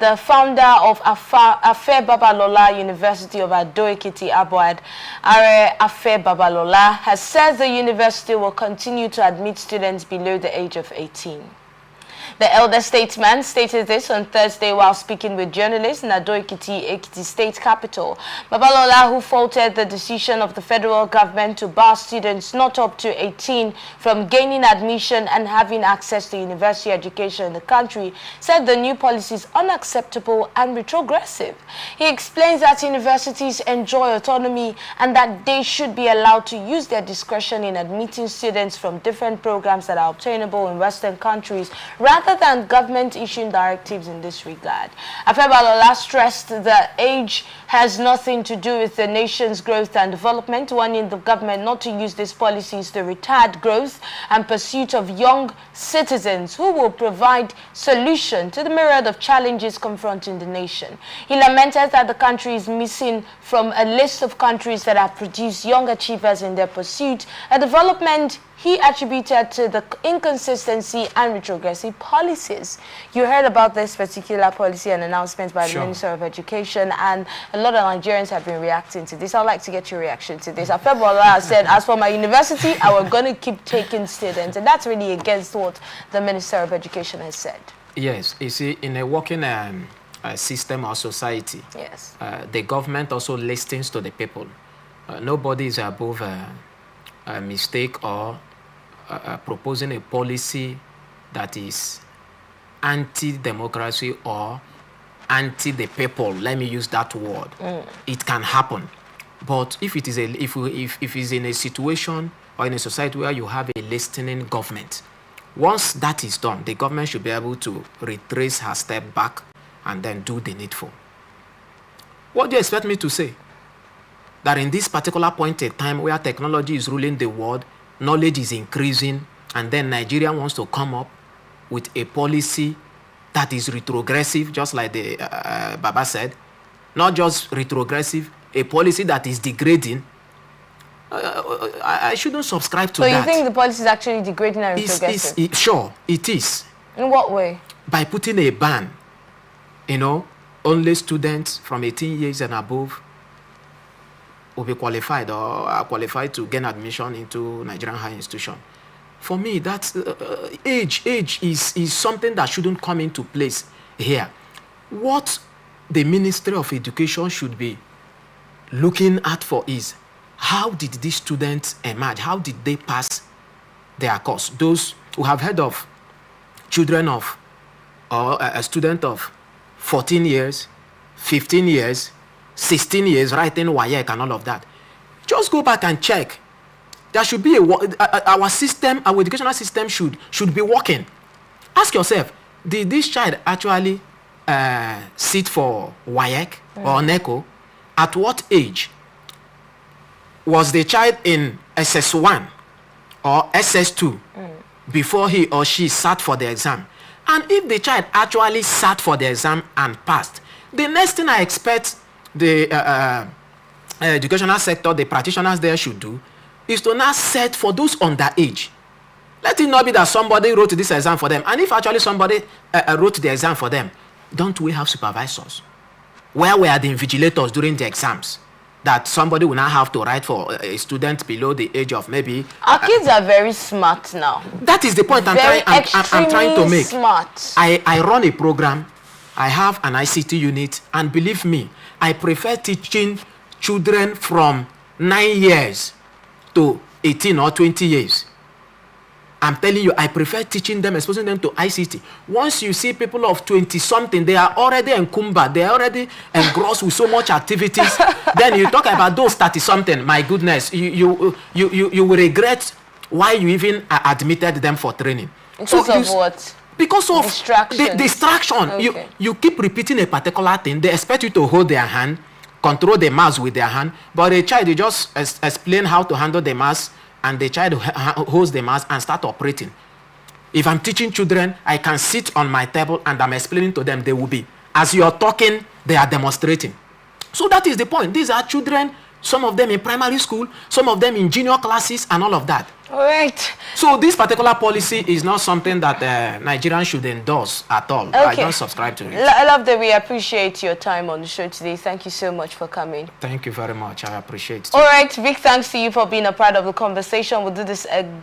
The founder of Afe Babalola University of Ado-Ekiti, ABUAD'll, Aare Afe Babalola, has said the university will continue to admit students below the age of 18. The elder statesman stated this on Thursday while speaking with journalists in Ado-Ekiti, Ekiti State capital. Babalola, who faulted the decision of the federal government to bar students not up to 18 from gaining admission and having access to university education in the country, said the new policy is unacceptable and retrogressive. He explains that universities enjoy autonomy and that they should be allowed to use their discretion in admitting students from different programs that are obtainable in Western countries, rather than government issuing directives in this regard. Afe Babalola stressed that age has nothing to do with the nation's growth and development, warning the government not to use these policies to retard growth and pursuit of young citizens who will provide solution to the myriad of challenges confronting the nation. He lamented that the country is missing from a list of countries that have produced young achievers in their pursuit, a development he attributed to the inconsistency and retrogressive policies. You heard about this particular policy and announcement by the Minister of Education, and a lot of Nigerians have been reacting to this. I'd like to get your reaction to this. Afe Babalola said, as for my university, I was going to keep taking students, and that's really against what the Minister of Education has said. Yes, you see, in a working system or society, yes, the government also listens to the people. Nobody is above a mistake or proposing a policy that is anti-democracy or anti-the people. Let me use that word. It can happen, but if it is if it's in a situation or in a society where you have a listening government, once that is done, the government should be able to retrace her step back and then do the needful. What do you expect me to say? That in this particular point in time where technology is ruling the world, knowledge is increasing, and then Nigeria wants to come up with a policy that is retrogressive, just like the Baba said, not just retrogressive, a policy that is degrading. I shouldn't subscribe to that. So you think the policy is actually degrading and retrogressive? Sure, it is. In what way? By putting a ban, only students from 18 years and above will be qualified or are qualified to gain admission into Nigerian higher institution. For me, that's age is something that shouldn't come into place here. What the Ministry of Education should be looking at for is, how did these students emerge? How did they pass their course? Those who have heard of children of, or a student of 14 years, 15 years, 16 years, writing WAEC and all of that. Just go back and check. There should be our system, our educational system should be working. Ask yourself, did this child actually sit for WAEC or NECO? At what age? Was the child in SS1 or SS2 before he or she sat for the exam? And if the child actually sat for the exam and passed, the next thing I expect the educational sector, the practitioners there should do, is to now set for those underage. Let it not be that somebody wrote this exam for them. And if actually somebody wrote the exam for them, don't we have supervisors? Where were the invigilators during the exams? That somebody will now have to write for a student below the age of maybe... Our kids are very smart now. That is the point I'm trying to make. Smart. I run a program. I have an ICT unit, and believe me, I prefer teaching children from 9 years to 18 or 20 years. I'm telling you, I prefer teaching them, exposing them to ICT. Once you see people of 20-something, they are already encumbered, they are already engrossed with so much activities. Then you talk about those 30-something, my goodness, you will regret why you even admitted them for training. Because of what? Because of distraction. Distraction. Okay. You keep repeating a particular thing. They expect you to hold their hand, control the mouse with their hand. But a child, you just explain how to handle the mouse, and the child holds the mouse and start operating. If I'm teaching children, I can sit on my table and I'm explaining to them. They will be. As you're talking, they are demonstrating. So that is the point. These are children, some of them in primary school, some of them in junior classes and all of that. All right. So this particular policy is not something that Nigerians should endorse at all. Okay. I don't subscribe to it. I love that. We appreciate your time on the show today. Thank you so much for coming. Thank you very much. I appreciate it. All right. Big thanks to you for being a part of the conversation. We'll do this again.